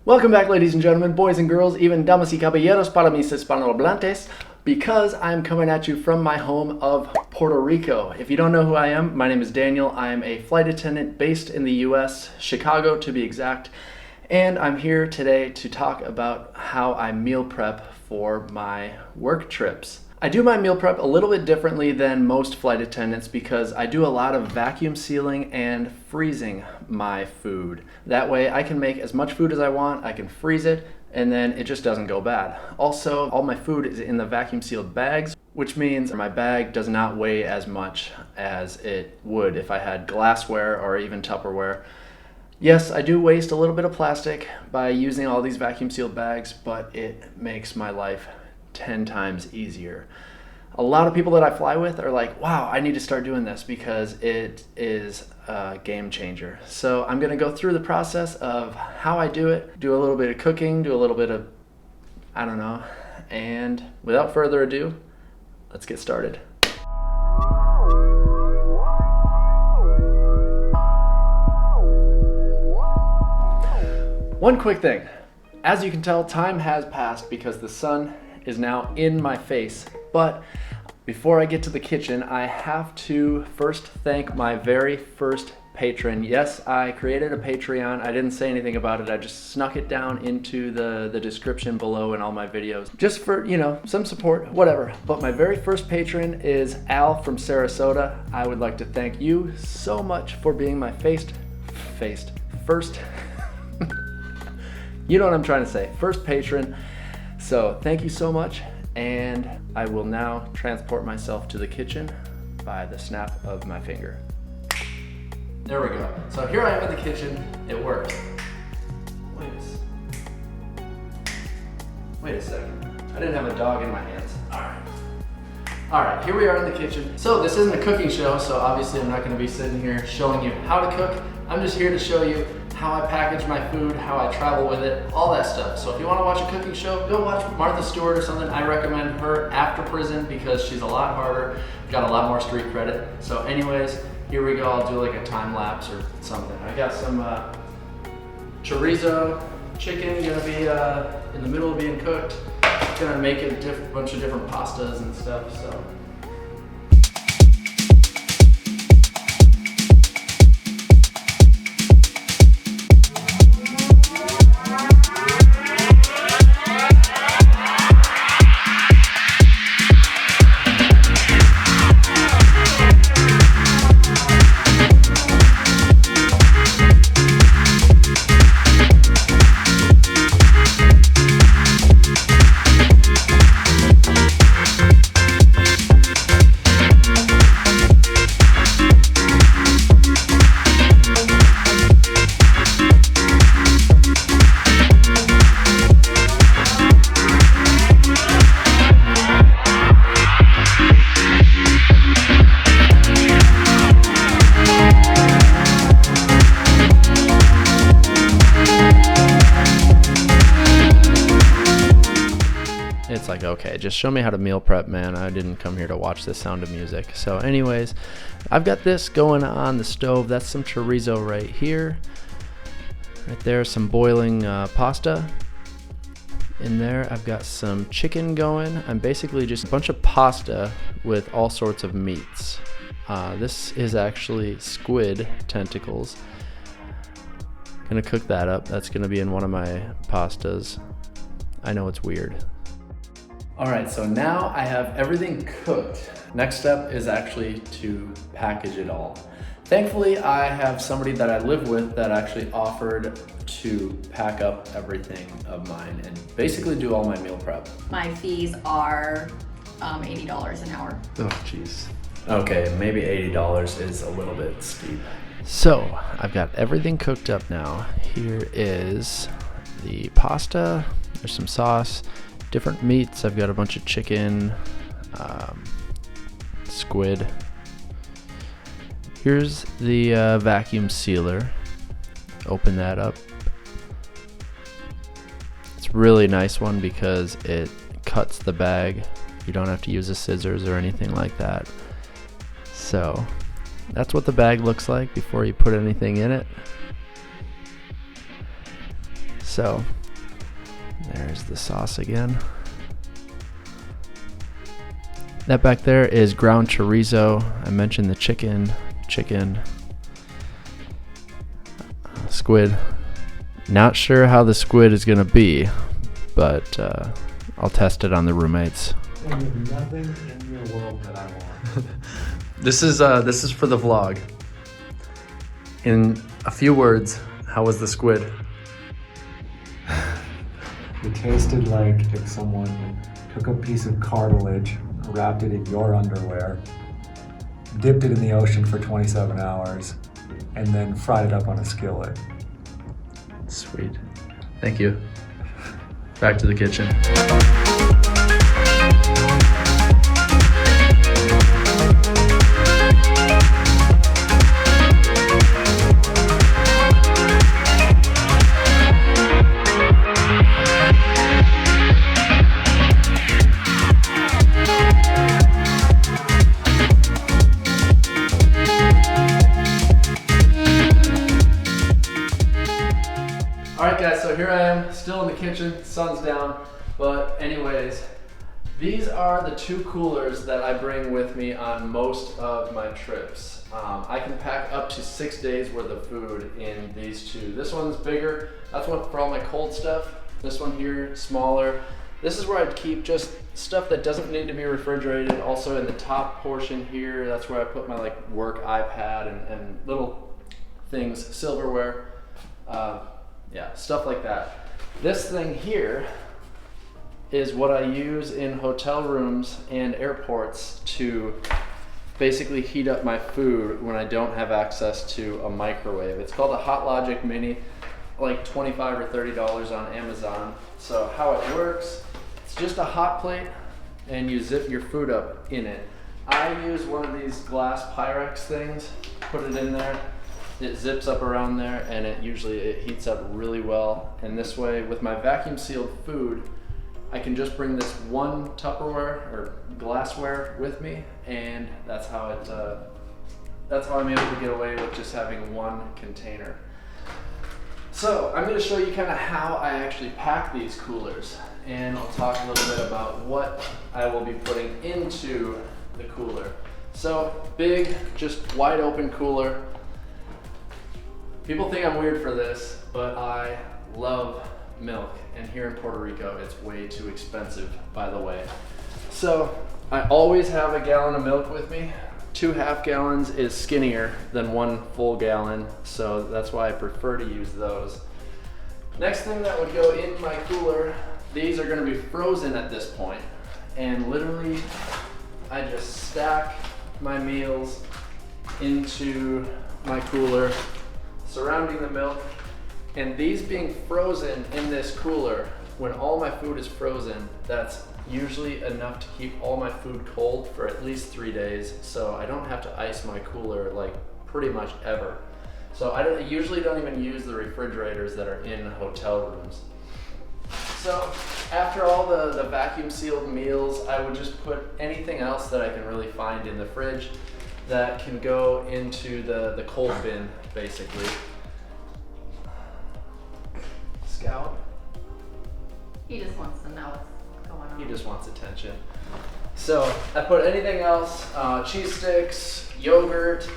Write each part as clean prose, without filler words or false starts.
Welcome back, ladies and gentlemen, boys and girls, even damas y caballeros para mis hispanohablantes, because I'm coming at you from my home of Puerto Rico. If you don't know who I am, my name is Daniel. I am a flight attendant based in the US, Chicago to be exact, and I'm here today to talk about how I meal prep for my work trips. I do my meal prep a little bit differently than most flight attendants because I do a lot of vacuum sealing and freezing my food. That way I can make as much food as I want, I can freeze it, and then it just doesn't go bad. Also, all my food is in the vacuum sealed bags, which means my bag does not weigh as much as it would if I had glassware or even Tupperware. Yes, I do waste a little bit of plastic by using all these vacuum sealed bags, but it makes my life 10 times easier. A lot of people that I fly with are like, wow, I need to start doing this because it is a game changer. So I'm gonna go through the process of how I do it, do a little bit of cooking, do a little bit of, I don't know, and without further ado, let's get started. One quick thing. As you can tell, time has passed because the sun is now in my face. But before I get to the kitchen, I have to first thank my very first patron. Yes, I created a Patreon. I didn't say anything about it. I just snuck it down into the description below in all my videos. Just for, you know, some support, whatever. But my very first patron is Al from Sarasota. I would like to thank you so much for being my first you know what I'm trying to say, first patron. So thank you so much, and I will now transport myself to the kitchen by the snap of my finger. There we go. So here I am in the kitchen. It worked. Wait a second. I didn't have a dog in my hands. All right, here we are in the kitchen. So this isn't a cooking show, so obviously I'm not gonna be sitting here showing you how to cook. I'm just here to show you how I package my food, how I travel with it, all that stuff. So if you want to watch a cooking show, go watch Martha Stewart or something. I recommend her after prison because she's a lot harder, got a lot more street credit. So anyways, here we go. I'll do like a time lapse or something. I got some chorizo chicken gonna be in the middle of being cooked. Gonna make a bunch of different pastas and stuff. So. It's like, okay, just show me how to meal prep, man. I didn't come here to watch the Sound of Music. So anyways, I've got this going on the stove. That's some chorizo right here. Right there, some boiling pasta. In there, I've got some chicken going. I'm basically just a bunch of pasta with all sorts of meats. This is actually squid tentacles. Gonna cook that up. That's gonna be in one of my pastas. I know it's weird. All right, so now I have everything cooked. Next step is actually to package it all. Thankfully, I have somebody that I live with that actually offered to pack up everything of mine and basically do all my meal prep. My fees are $80 an hour. Oh, jeez. Okay, maybe $80 is a little bit steep. So I've got everything cooked up now. Here is the pasta, there's some sauce, different meats. I've got a bunch of chicken, squid. Here's the vacuum sealer. Open that up. It's a really nice one because it cuts the bag. You don't have to use a scissors or anything like that. So that's what the bag looks like before you put anything in it. So there's the sauce again. That back there is ground chorizo. I mentioned the chicken, squid. Not sure how the squid is gonna be, but I'll test it on the roommates. There's nothing in your world that I want. This is for the vlog. In a few words, how was the squid? It tasted like if someone took a piece of cartilage, wrapped it in your underwear, dipped it in the ocean for 27 hours, and then fried it up on a skillet. Sweet. Thank you. Back to the kitchen. Alright guys, so here I am, still in the kitchen, sun's down, but anyways, these are the two coolers that I bring with me on most of my trips. I can pack up to 6 days worth of food in these two. This one's bigger, that's what for all my cold stuff. This one here, smaller. This is where I'd keep just stuff that doesn't need to be refrigerated. Also in the top portion here, that's where I put my like work iPad and little things, silverware. Yeah, stuff like that. This thing here is what I use in hotel rooms and airports to basically heat up my food when I don't have access to a microwave. It's called a Hot Logic Mini, like $25 or $30 on Amazon. So how it works, it's just a hot plate and you zip your food up in it. I use one of these glass Pyrex things, put it in there. It zips up around there and it heats up really well. And this way with my vacuum sealed food, I can just bring this one Tupperware or glassware with me, and that's how I'm able to get away with just having one container. So I'm going to show you kind of how I actually pack these coolers, and I'll talk a little bit about what I will be putting into the cooler. So big, just wide open cooler. People think I'm weird for this, but I love milk, and here in Puerto Rico it's way too expensive, by the way. So I always have a gallon of milk with me. 2 half gallons is skinnier than 1 full gallon, so that's why I prefer to use those. Next thing that would go in my cooler, these are going to be frozen at this point, and literally I just stack my meals into my cooler surrounding the milk. And these being frozen in this cooler, when all my food is frozen, that's usually enough to keep all my food cold for at least 3 days. So I don't have to ice my cooler like pretty much ever. So I usually don't even use the refrigerators that are in hotel rooms. So after all the vacuum sealed meals, I would just put anything else that I can really find in the fridge that can go into the cold bin, basically. Scout. He just wants to know what's going on. He just wants attention. So I put anything else, cheese sticks, yogurt,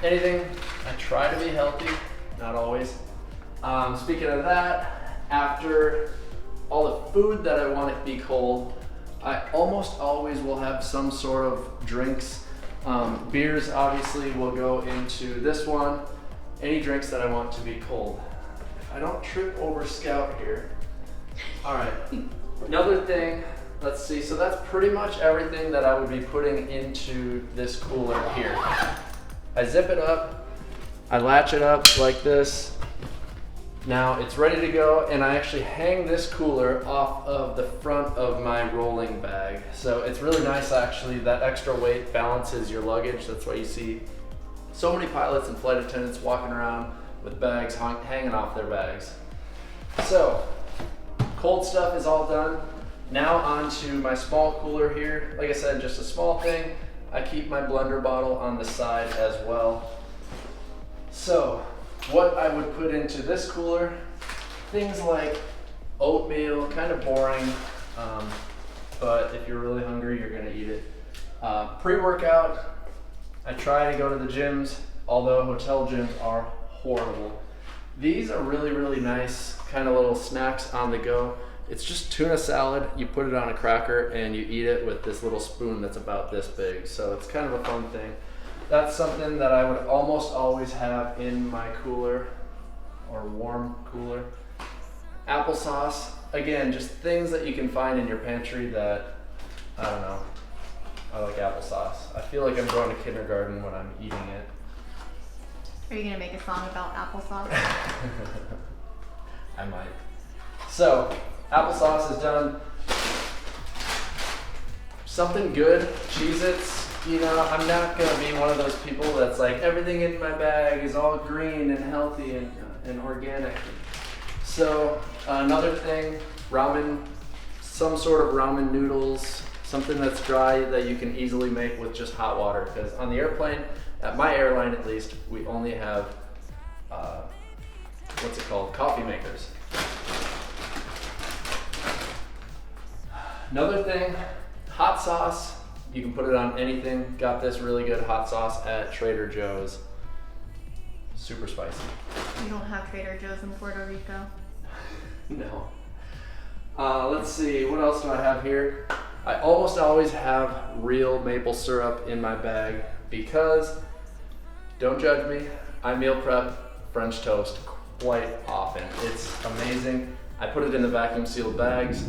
anything. I try to be healthy, not always. Speaking of that, after all the food that I want it to be cold, I almost always will have some sort of drinks. Beers obviously will go into this one. Any drinks that I want to be cold. If I don't trip over Scout here. All right, another thing, let's see. So that's pretty much everything that I would be putting into this cooler here. I zip it up, I latch it up like this. Now it's ready to go, and I actually hang this cooler off of the front of my rolling bag. So it's really nice actually, that extra weight balances your luggage. That's why you see so many pilots and flight attendants walking around with bags hanging off their bags. So, cold stuff is all done. Now onto my small cooler here. Like I said, just a small thing. I keep my blender bottle on the side as well. So, what I would put into this cooler things like oatmeal, kind of boring, but if you're really hungry, you're gonna eat it. Pre-workout, I try to go to the gyms, although hotel gyms are horrible. These are really, really nice kind of little snacks on the go. It's just tuna salad. You put it on a cracker and you eat it with this little spoon that's about this big. So it's kind of a fun thing. That's something that I would almost always have in my cooler or warm cooler. Applesauce, again, just things that you can find in your pantry that, I don't know, I like applesauce. I feel like I'm going to kindergarten when I'm eating it. Are you gonna make a song about applesauce? I might. So, applesauce is done. Something good, Cheez-Its. You know, I'm not gonna be one of those people that's like, everything in my bag is all green and healthy and organic. So, another thing, ramen, some sort of ramen noodles, something that's dry that you can easily make with just hot water. Because on the airplane, at my airline at least, we only have, what's it called, coffee makers. Another thing, hot sauce. You can put it on anything. Got this really good hot sauce at Trader Joe's. Super spicy. You don't have Trader Joe's in Puerto Rico? No. Let's see, what else do I have here? I almost always have real maple syrup in my bag because, don't judge me, I meal prep French toast quite often. It's amazing. I put it in the vacuum sealed bags,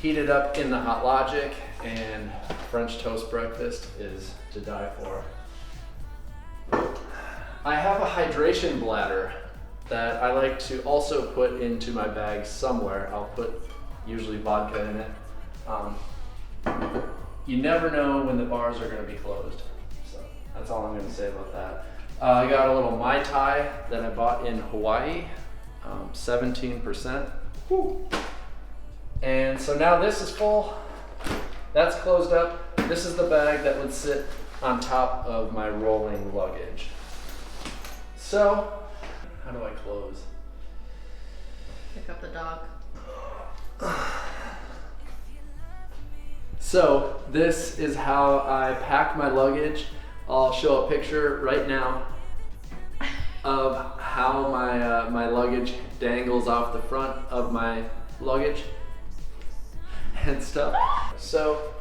heat it up in the Hot Logic, and French toast breakfast is to die for. I have a hydration bladder that I like to also put into my bag somewhere. I'll put usually vodka in it. You never know when the bars are going to be closed. So that's all I'm going to say about that. I got a little Mai Tai that I bought in Hawaii, 17%. Whew. And so now this is full. That's closed up. This is the bag that would sit on top of my rolling luggage. So, how do I close? Pick up the dog. So, this is how I pack my luggage. I'll show a picture right now of how my luggage dangles off the front of my luggage and stuff. So,